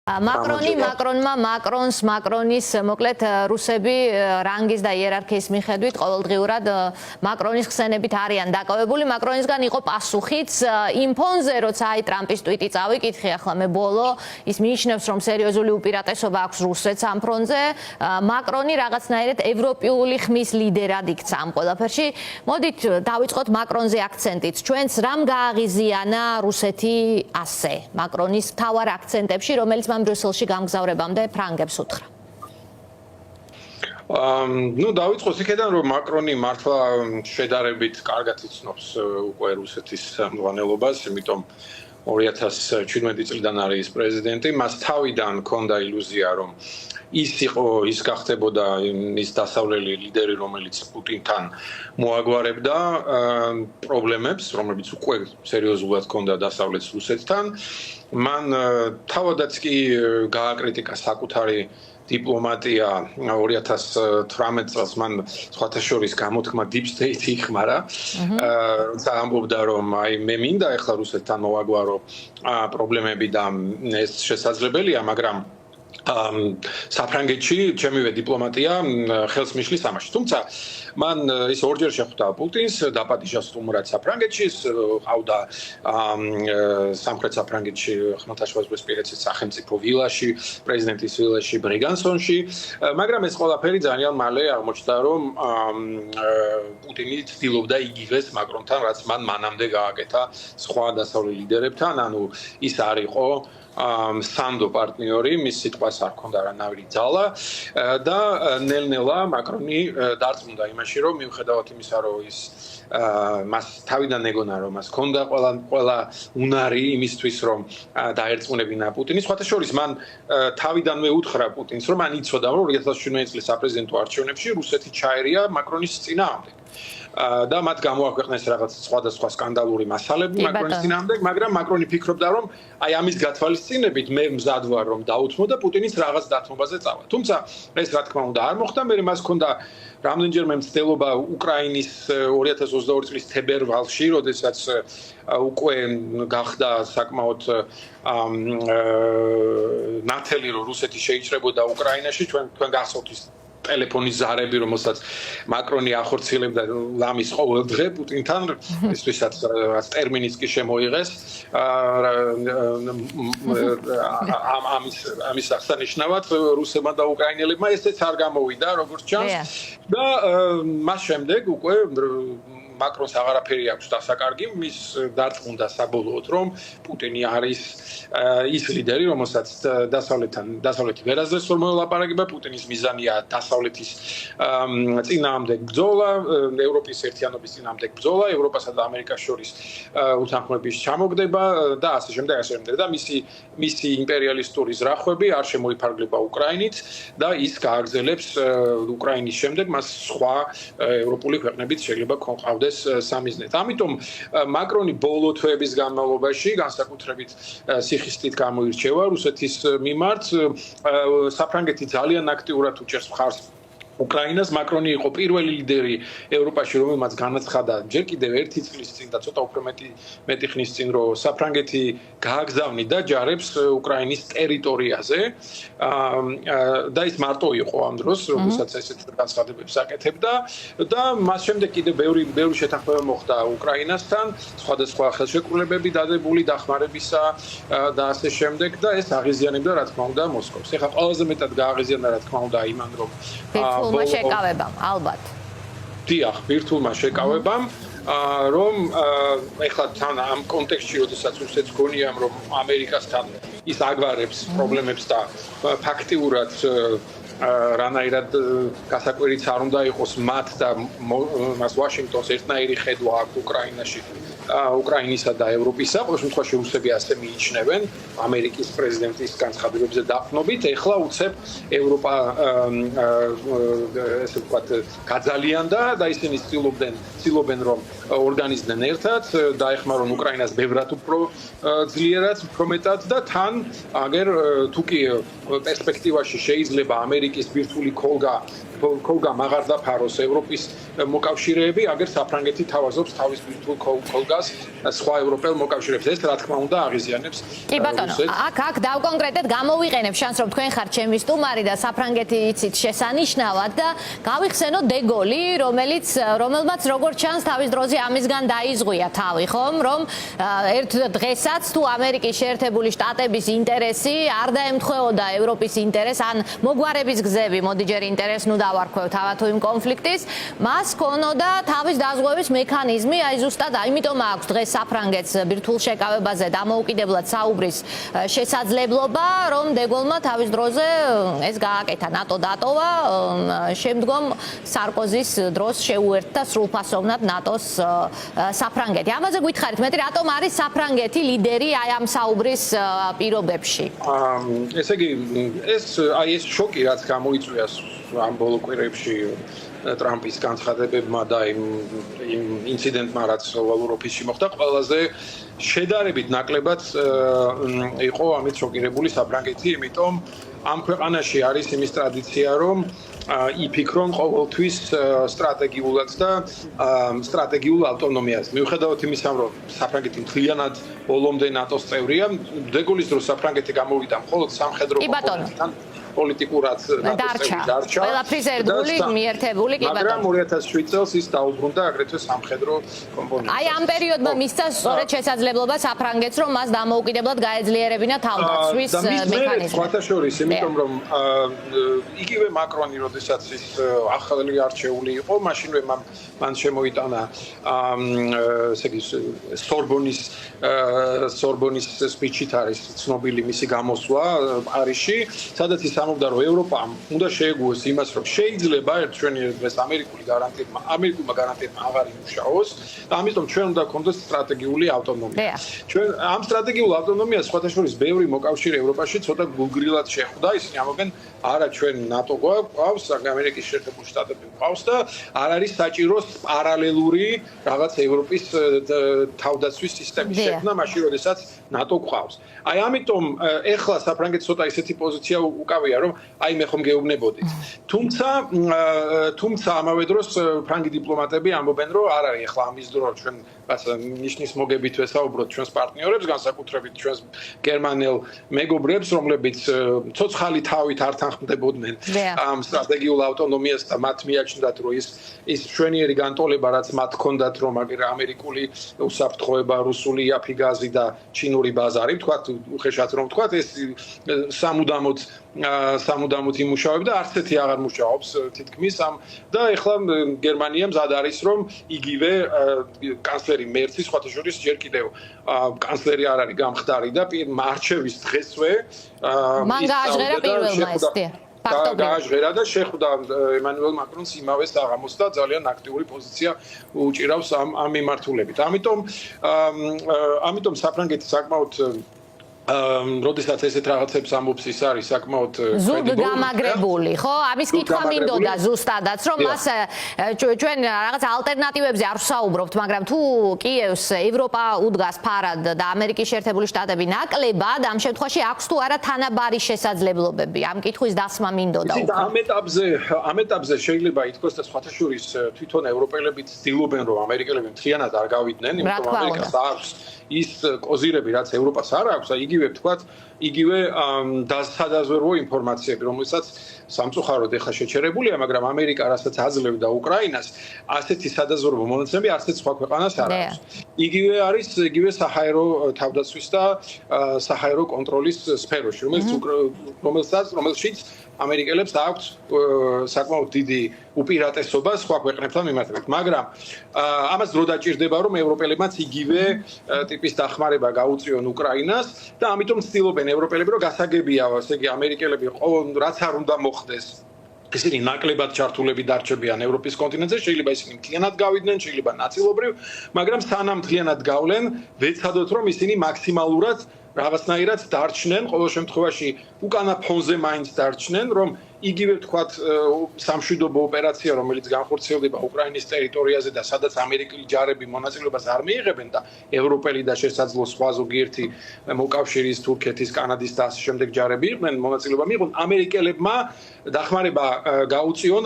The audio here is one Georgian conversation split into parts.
მაკრონის მოკლედ რუსები რანგის და იერარქიის მიხედვით ყოველდღიურად მაკრონის ხსენებით არიან დაკავებული. მაკრონისგან იყო პასუხიც იმ ფონზე, როცა ტრამპის ტვიტი წავიკითხე ახლა მე ბოლო, ის მიიჩნევს, რომ სერიოზული უპირატესობა აქვს რუსეთს ამ ფრონტზე. მაკრონი რაღაცნაირად ევროპული ხმის ლიდერად იქცა ამ ყველაფერში. მოდით დავიწყოთ მაკრონზე აქცენტით. ჩვენც რამ გააღიზიანა რუსეთი ასე მაკრონის მთავარ აქცენტებში, რომელიც ბრიუსელში გამგზავრებამდე ფრანგებს უთხრა. დავიწყოთ იქედან, რომ მაკრონი მართლა შედარებით კარგად იცნობს უკვე რუსეთის მდგომარეობას, იმიტომ 2017 წლიდან არის პრეზიდენტი, მას თავიდან ჰქონდა ილუზია, რომ ის გახდებოდა ის დასავლელი ლიდერი, რომელიც პუტინთან მოაგვარებდა პრობლემებს, რომლებიც უკვე სერიოზულად ჰქონდა დასავლეთის რუსეთთან. მან თავადაც კი გააკრიტიკა საკუთარი დიპლომატია 2018 წელს მან სხვათა შორის გამოთქმა Deep State იხმარა, როცა ამბობდა, რომ მე მინდა ახლა რუსეთთან მოვაგვარო პრობლემები და ეს შესაძლებელია, მაგრამ საფრანგეთში ჩემივე დიპლომატია ხელს მიშლის ამაში. თუმცა მან ის ორჯერ შეხვდა პუტინს, დაპატიჟა სტუმრად საფრანგეთში, ყავდა სამხრეთ საფრანგეთში ხმელთაშუაზღვისპირეთის სახელმწიფო ვილაში, პრეზიდენტის ვილაში ბრიგანსონში, მაგრამ ეს ყველაფერი ძალიან მალე აღმოჩნდა, რომ პუტინი ცდილობდა იგივეს მაკრონთან, რაც მან მანამდე გააკეთა სხვა დასავლელ ლიდერებთან, ანუ ის არ იყო სანდო პარტნიორი, მის სიტყვას არ ჰქონდა არანაირი ძალა და ნელ-ნელა მაკრონი დარწმუნდა იმაში, რომ მიუხედავად იმისა, რომ ის მას თავიდან ეგონა, რომ მას ჰქონდა ყველა უნარი იმისთვის, რომ დაერწმუნებინა პუტინი. სხვათა შორის მან თავიდანვე უთხრა პუტინს, რომ მან იცოდა, რომ 2017 წლის საპრეზიდენტო არჩევნებში რუსეთი ჩაერია მაკრონის წინააღმდეგ. და მათ გამოაქვეყნეს რაღაც სხვადასხვა სკანდალური მასალები მაკრონის წინააღმდეგ, მაგრამ მაკრონი ფიქრობდა, რომ აი ამის გათვალისწინებით მე მზად ვარ, რომ დაუთმო და პუტინის რაღაც დათმობაზე წავა. თუმცა ეს რა თქმა უნდა არ მოხდა, მე მას ჰქონდა რამდენჯერმე მცდელობა უკრაინის 2022 წლის თებერვალში, როდესაც უკვე გახდა საკმაოდ ნათელი, რომ რუსეთი შეიჭრებოდა უკრაინაში, თქვენ გახსოვთ ის ტელეფონის ზარები, რომელსაც მაკრონი ახორციელებდა ლამის ყოველ დღე პუტინთან, ისთვისაც ტერმინიც კი შემოიღეს. ამის აღსანიშნავად რუსებმა და უკრაინელებმა ესეც არ გამოვიდა, როგორც ჩანს. და მას შემდეგ უკვე მაკრონს აღარაფერი აქვს დასაკარგი, მის დარწმუნდა საბოლოოდ, რომ პუტინი არის ის ლიდერი, რომელსაც დასავლეთი ვერაზდეს რომ მოელაპარაკება, პუტინის მიზანია დასავლეთის წინააღმდეგ ბრძოლა, ევროპის ერთიანობის წინააღმდეგ ბრძოლა, ევროპასა და ამერიკას შორის უთანხმოების ჩამოგდება და ასე შემდეგ, ასე შემდეგ. და მისი იმპერიალისტური ზრახვები არ შემოიფარგლება უკრაინით და ის გააგრძელებს უკრაინის შემდეგ მას სხვა ევროპული ქვეყნებიც შეიძლება ჰყავდეს სამიზნედ. ამიტომ მაკრონი ბოლო თვეების განმავლობაში განსაკუთრებით სიხისტით გამოირჩევა რუსეთის მიმართ. საფრანგეთი ძალიან აქტიურად უჭერს მხარს უკრაინას. მაკრონი იყო პირველი ლიდერი ევროპაში, რომელმაც განაცხადა ჯერ კიდევ ერთი წლის წინ და ცოტა უფრო მეტი ხნის წინ, რომ საფრანგეთი გააგზავნიდა ჯარებს უკრაინის ტერიტორიაზე და ის მარტო იყო ამ დროს, როდესაც ესეთ განცხადებებს აკეთებდა და მას შემდეგ კიდევ ბევრი შეთანხმება მოხდა უკრაინასთან, სხვადასხვა ხელშეკრულებები დადებული დახმარებისა და ასე შემდეგ და ეს აღიზიანებდა რა თქმა უნდა მოსკოვს. ეხლა ყველაზე მეტად გააღიზიანდა რა თქმა უნდა იმან, რომ ბირთვულმა შეკავებამ, ალბათ. დიახ, ბირთვულმა შეკავებამ, რომ ეხლა თან ამ კონტექსტში, როდესაც რუსეთს გონიამ, რომ ამერიკასთან ის აგვარებს პრობლემებს და ფაქტიურად რანაირად გასაკვირიც არ უნდა იყოს მათ და მას ვაშინგტონს ერთნაირი ხედვა აქვს უკრაინაში. უკრაინისა და ევროპისა, ყოველ შემთხვევაში რუსები ასე მიიჩნევენ ამერიკის პრეზიდენტის განცხადებებზე დაყრდნობით, ეხლა უცებ ევროპა ესე ვთქვათ გაძალიანდა და ისინი ცდილობენ რომ ორგანიზდნენ ერთად, დაეხმარონ უკრაინას ბევრად უფრო ძლიერად, უფრო მეტად და თან აგერ თუ კი პერსპექტივაში შეიძლება ამერიკის ბირთვული ქოლგა ქოლგამ აღარ დაფაროს ევროპის მოკავშირეები, აგერ საფრანგეთი თავაზობს თავის ბირთვულ ქოლგას სხვა ევროპელ მოკავშირეებს. ეს რა თქმა უნდა აღიზიანებს. კი ბატონო, აქ დავკონკრეტეთ გამოვიყენებ შანსს, რომ თქვენ ხართ ჩემი სტუმარი და საფრანგეთი იცით შესანიშნავად და გავიხსენოთ დე გოლი, რომელმაც როგორც ჩანს თავის დროზე ამისგან დაიზღვია თავი, ხომ, რომ ერთ დღესაც თუ ამერიკის შეერთებული შტატების ინტერესი არ დაემთხვეოდა ევროპის ინტერესს, ან მოგვარების გზები, მოდი ჯერ ინტერესს ნუ დავარქვევ თავად თუ იმ კონფლიქტის, მას ქონოდა თავის დაზღვევის მექანიზმი, აი ზუსტად ამიტომ აქვს დღეს საფრანგეთს ბირთვულ შეკავებაზე დამოუკიდებლად საუბრის შესაძლებლობა, რომ დე გოლმა თავის დროზე ეს გააკეთა, ნატო დატოვა, შემდგომ სარკოზის დროს შეუერთდა სრულფასოვნად ნატოს საფრანგეთი. ამაზე გითხარით მეტი, რატომ არის საფრანგეთი ლიდერი აი ამ საუბრის პირობებში? ესე იგი, ეს შოკი რაც გამოიწვია ამ ბოლო კვირებში ტრამპის განცხადებებმა და იმ ინციდენტმა, რაც ოვალურ ოფისში მოხდა, ყველაზე შედარებით ნაკლებად იყო ამით შოკირებული საფრანგეთი, იმიტომ ამ ქვეყანაში არის იმის ტრადიცია, რომ იფიქრონ ყოველთვის სტრატეგიულად და სტრატეგიულ ავტონომიაზე. მიუხედავად იმისა, რომ საფრანგეთი მთლიანად ბოლომდე ნატოს წევრია, დე გოლის დროს საფრანგეთი გამოვიდა მხოლოდ სამხედრო კომპონენტთან პოლიტიკურად დარჩა. ყველაფრის ერთგული მიერთებული, კი ბატონო. მაგრამ 2007 წელს ის დაუბრუნდა აგრეთვე სამხედრო კომპონენტს. აი ამ პერიოდმა მისცა სწორედ შესაძლებლობა საფრანგეთს, რომ მას დამოუკიდებლად გაეძლიერებინა თავდაცვის მექანიზმი. სხვათა შორის, იმიტომ რომ იგივე მაკრონი, როდესაც ის ახალი არჩეული იყო, მაშინვე მან შემოიტანა ესე იგი სორბონის სპიჩით არის ცნობილი მისი გამოსვლა პარიზში, სადაც ის ამბობდა, რომ ევროპამ უნდა შეეგუოს იმას, რომ შეიძლება ერთ ჩვენი დღეს ამერიკულმა გარანტიებმა აღარ იმუშაოს და ამიტომ ჩვენ უნდა გქონდეს სტრატეგიული ავტონომია. ჩვენ ამ სტრატეგიულ ავტონომიას სხვათა შორის ბევრი მოკავშირე ევროპაში ცოტა გულგრილად შეხვდა, ისინი ამბობენ, არა ჩვენ ნატო გვყავს, ამერიკის შეერთებული შტატები გვყავს და არ არის საჭირო პარალელური რაღაც ევროპის თავდაცვის სისტემის შექმნა, მაშინ როდესაც ნატო გვყავს. აი ამიტომ ეხლა საფრანგეთს ცოტა ისეთი პოზიცია უკავია, რომ აი მე ხომ გეუბნებოდით. თუმცა ამავე დროს ფრანგი დიპლომატები ამბობენ, რომ არ არის ეხლა ამის დრო, ჩვენ ნიშნის მოგებით ვესაუბროთ ჩვენს პარტნიორებს, განსაკუთრებით ჩვენს გერმანელ მეგობრებს, რომლებიც ცოცხალი თავით არ თანხმდებოდნენ ამ სტრატეგიულ ავტონომიას და მათ მიაჩნდათ, რომ ის მშვენიერი განტოლება, რაც მათ ჰქონდათ, რომ ამერიკული უსაფრთხოება, რუსული იაფი გაზი და ჩინური ბაზარი, თქვათ უხეშად რომ თქვათ, ეს სამუდამოდ იმუშავებდა, არც ერთი აღარ მუშაობს თითქმის და ეხლა გერმანია მზად არის, რომ იგივე კანცლერი მერცი სხვათა შორის ჯერ კიდევ კანცლერი არ არის გამხდარი და არჩევის დღესვე მან გააჟღერა პირველმა ეს გააჟღერა და შეხვდა ემანუელ მაკრონს იმავე საღამოს და ძალიან აქტიური პოზიცია უჭირავს ამ მიმართულებით. ამიტომ საფრანგეთი საკმაოდ როდესაც ესეთ რაღაცებს ამბობს, ის არის საკმაოდ ზუსტ გამაგრებული, ხო? ამის კითხვა მინდოდა ზუსტადაც, რომ მას ჩვენ რაღაც ალტერნატივებზე არ ვსაუბრობთ, მაგრამ თუ კიევს ევროპა უდგას ფარად და ამერიკის შეერთებული შტატები ნაკლებად, ამ შემთხვევაში აქვს თუ არა თანაბარი შესაძლებლობები? ამ კითხვის დასმა მინდოდა. ამ ეტაპზე შეიძლება ითქვას და სხვათა შორის თვითონ ევროპელები ცდილობენ, რომ ამერიკელები მთლიანად არ გავიდნენ, იმიტომ რომ ამერიკას აქვს ის კოზირები, რაც ევროპას არ აქვს, იგივე ვთქვათ, იგივე სადაზვერვო ინფორმაციები, რომელსაც სამწუხაროდ ეხლა შეჩერებულია, მაგრამ ამერიკა რასაც აძლევდა უკრაინას, ასეთი სადაზვერვო მონაცემები არც სხვა ქვეყანას არ აქვს. იგივე არის საჰაერო თავდაცვის და საჰაერო კონტროლის სფეროში, რომელშიც ამერიკელებს აქვს საკმაოდ დიდი უპირატესობა სხვა ქვეყნებთან მიმართებით, მაგრამ ამას დრო დაჭირდება, რომ ევროპელებმაც იგივე ტიპის დახმარება გაუწიონ უკრაინას და ამიტომ ცდილობენ ევროპელები, რომ გასაგებია, ესე იგი ამერიკელები რაც არ უნდა მოხდეს, ისინი ნაკლებად ჩართულები დარჩებიან ევროპის კონტინენტზე, შეიძლება ისინი მთლიანად გავიდნენ, შეიძლება ნაწილობრივ, მაგრამ სანამ მთლიანად გავლენ, ვეცადოთ, რომ ისინი მაქსიმალურად რაღაცნაირად დარჩნენ, ყოველ შემთხვევაში უკანა ფონზე მაინც დარჩნენ, რომ იგივე თქვათ სამშვიდობო ოპერაცია, რომელიც განხორციელდება უკრაინის ტერიტორიაზე და სადაც ამერიკელი ჯარები მონაწილეობას არ მიიღებენ და ევროპელი და შესაძლო სხვა ზოგიერთი მოკავშირის, თურქეთის, კანადის და ასე შემდეგ ჯარები იყვნენ, მონაწილეობა მიიღონ, ამერიკელებმა დახმარება გაუწიონ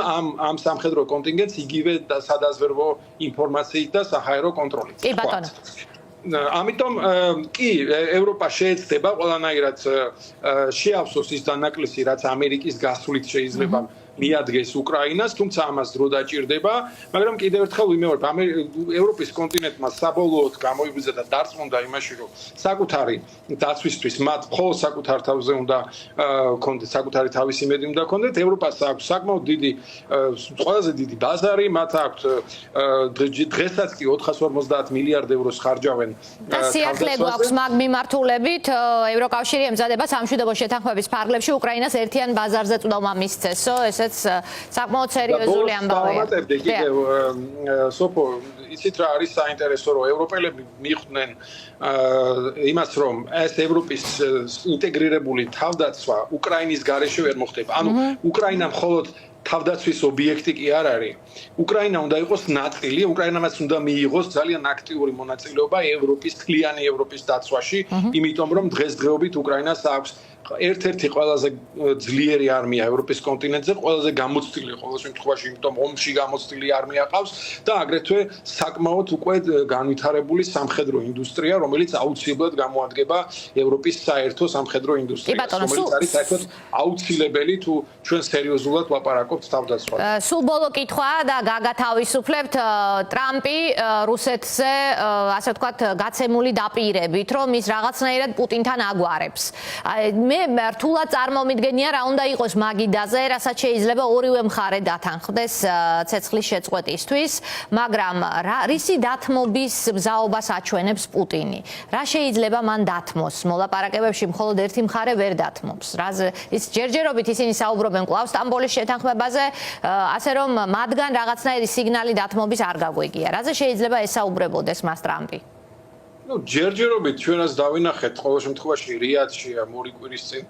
ამ სამხედრო კონტინგენტს იგივე და სადაზვერვო ინფორმაციით და საჰაერო კონტროლით. კი ბატონო. ამიტომ კი ევროპა შეეცდება ყველანაირად შეავსოს ის დანაკლისი, რაც ამერიკის გასვლით შეიძლება მიადგეს უკრაინას, თუმცა ამას დრო დაჭირდება, მაგრამ კიდევ ერთხელ ვიმეორებ, ევროპის კონტინენტმა საბოლოოდ გამოიღვიძა და დარწმუნდა იმაში, რომ საკუთარი დაცვისთვის მათ მხოლოდ საკუთარ თავზე უნდა ქონდეთ, საკუთარი თავის იმედი უნდა ქონდეთ. ევროპას აქვს საკმაოდ დიდი, ყველაზე დიდი ბაზარი, მათ აქვს დღესაც კი 450 მილიარდ ევროს ხარჯავენ. და სიახლე გვაქვს მაგ მიმართულებით, ევროკავშირი ემზადება სამშვიდობო შეთანხმების ფარგლებში უკრაინას ერთიან ბაზარზე წვდომა მისცესო, ესეც საკმაოდ სერიოზული ამბავია. კიდევ სოფო, იცით რა არის საინტერესო, რომ ევროპელები მიხვდნენ იმას, რომ ეს ევროპის ინტეგრირებული თავდაცვა უკრაინის გარეშე ვერ მოხდება. ანუ უკრაინა მხოლოდ თავდაცვის ობიექტი კი არ არის. უკრაინა უნდა იყოს ნაწილი, უკრაინამაც უნდა მიიღოს ძალიან აქტიური მონაწილეობა ევროპის, მთლიანი ევროპის დაცვაში, იმიტომ რომ დღესდღეობით უკრაინას აქვს ერთ-ერთი ყველაზე ძლიერი არმია ევროპის კონტინენტზე, ყველაზე გამოცდილი ყოველ შემთხვევაში, იმიტომ ომში გამოცდილი არმია ყავს და აგრეთვე საკმაოდ უკვე განვითარებული სამხედრო ინდუსტრია, რომელიც აუცილებლად გამოადგება ევროპის საერთო სამხედრო ინდუსტრიას, რომელიც არის საერთოდ აუცილებელი თუ ჩვენ სერიოზულად ვლაპარაკობთ თავდაცვაზე. სულ ბოლო კითხვა და გაგათავისუფლებთ ტრამპი რუსეთზე, ასე ვთქვათ, გაცემული დაპირებით, რომ ის რაღაცნაირად პუტინთან აგვარებს. მე რთულად წარმომიდგენია რა უნდა იყოს მაგიდაზე, რასაც შეიძლება ორივე მხარე დათანხმდეს ცეცხლის შეწყვეტისთვის, მაგრამ რისი დათმობის მზაობას აჩვენებს პუტინი? რა შეიძლება მან დათმოს? მოლაპარაკებებში მხოლოდ ერთი მხარე ვერ დათმობს. ის ჯერჯერობით ისინი საუბრობენ კვლავ სტამბოლის შეთანხმებაზე, ასე რომ მათგან რაღაცნაირი სიგნალი დათმობის არ გაგვეგია. რაზე შეიძლება ესაუბრებოდეს მას ტრამპი? ჯერჯერობით ჩვენაც დავინახეთ, ყოველ შემთხვევაში რიადში მორი კვირის წინ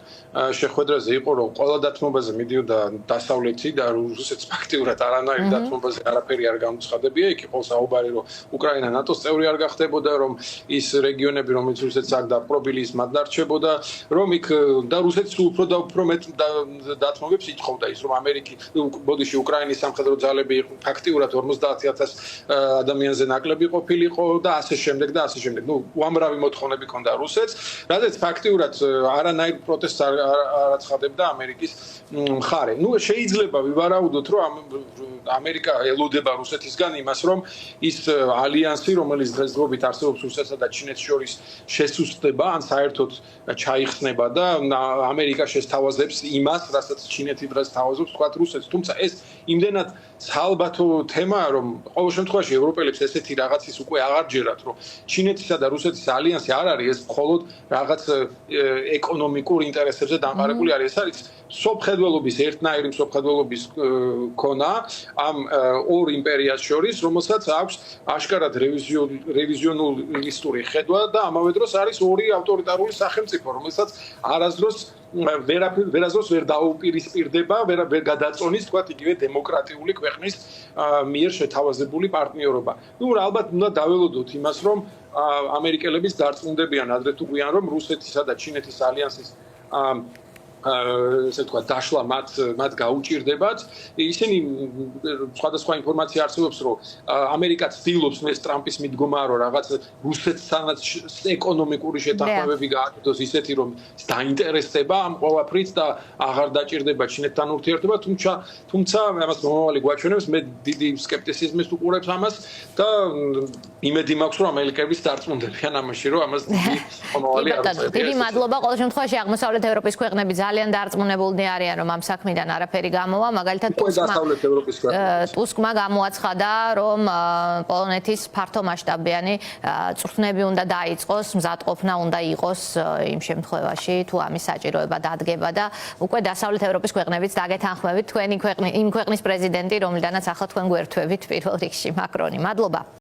შეხვედრაზე იყო, რომ ყველა დათმობაზე მიდიოდა დასავლეთი და რუსეთს ფაქტიურად არანაირი დათმობაზე არაფერი არ გამოცხადებია. იქ იყო საუბარი, რომ უკრაინა ნატოს წევრი არ გახდებოდა, რომ ის რეგიონები, რომელიც რუსეთს აქ დაპყრობილი, ის მათ დარჩებოდა, რომ იქ და რუსეთს უფრო და უფრო მეტ დათმობებს ითხოვდა ის, რომ ბოდიში უკრაინის სამხედრო ძალები ფაქტიურად 50,000 ადამიანზე ნაკლები ყოფილიყო და ასე შემდეგ და ასე შემდეგ. უამრავი მოთხოვნები ჰქონდა რუსეთს, რადგან ფაქტიურად არანაირ პროტესტს არ აცხადებდა ამერიკის მხარე. შეიძლება ვივარაუდოთ, რომ ამერიკა ელოდება რუსეთისგან იმას, რომ ის ალიანსი, რომელიც დღესდღეობით არსებობს რუსეთსა და ჩინეთს შორის შესუსტდება, ან საერთოდ ჩაიხსნება და ამერიკა შესთავაზებს იმას, რასაც ჩინეთი დღეს თავაზობს, თქვათ რუსეთს. თუმცა ეს იმდენად საალბათო თემაა, რომ ყოველ შემთხვევაში ევროპელებს ესეთი რაღაცის უკვე აღარ ჯერათ, რომ ჩინეთისა და რუსეთის ალიანსი არ არის ეს მხოლოდ რაღაც ეკონომიკურ ინტერესებზე დამყარებული არის. ეს არის სოფხედველობის, ერთნაირი სოფხედველობის ქონა ამ ორ იმპერიას შორის, რომელსაც აქვს აშკარად რევიზიონისტური ხედვა და ამავე დროს არის ორი ავტორიტარული სახელმწიფო, რომელსაც არასდროს ვერასდროს ვერ დაუპირისპირდება, ვერ გადაწონის, თქვათ, იგივე დემოკრატიული ქვეყნის მიერ შეთავაზებული პარტნიორობა. ალბათ უნდა დაველოდოთ იმას, რომ ამერიკელებიც დარწმუნდებიან ადრე თუ გვიან, რომ რუსეთისა და ჩინეთის ალიანსის ესე თქვა დაშლა მათ გაუჭირდებათ. ისინი სხვადასხვა ინფორმაცია არსებობს, რომ ამერიკა ცდილობს ეს ტრამპის მიდგომაა, რომ რაღაც რუსეთთანაც ეკონომიკური შეთანხმებები გააკეთოს ისეთი, რომ დაინტერესდება ამ ყველაფრით და აღარ დაჭირდება ჩინეთთან ურთიერთობა, თუმცა ამას მომავალი გვაჩვენებს, მე დიდი სკეპტიციზმის უყურებს ამას და იმედი მაქვს, რომ ამერიკელები დარწმუნდებიან ამაში, რომ ამას დიდი მომავალი არ უწევს. დიდი მადლობა. ყოველ შემთხვევაში აღმოსავლეთ ევროპის ქვეყნები ძალიან დარწმუნებულნი არიან, რომ ამ საქმიდან არაფერი გამოვა. მაგალითად ტუსკმა გამოაცხადა, რომ პოლონეთის ფართომასშტაბიანი წვრთნები უნდა დაიწყოს, მზადყოფნა უნდა იყოს იმ შემთხვევაში, თუ ამის საჭიროება დადგება და უკვე დასავლეთ ევროპის ქვეყნებიც დაგეთანხმებით, თქვენი ქვეყნის პრეზიდენტი, რომლიდანაც ახლა თქვენ გვერთვებით პირველ რიგში, მაკრონი. მადლობა.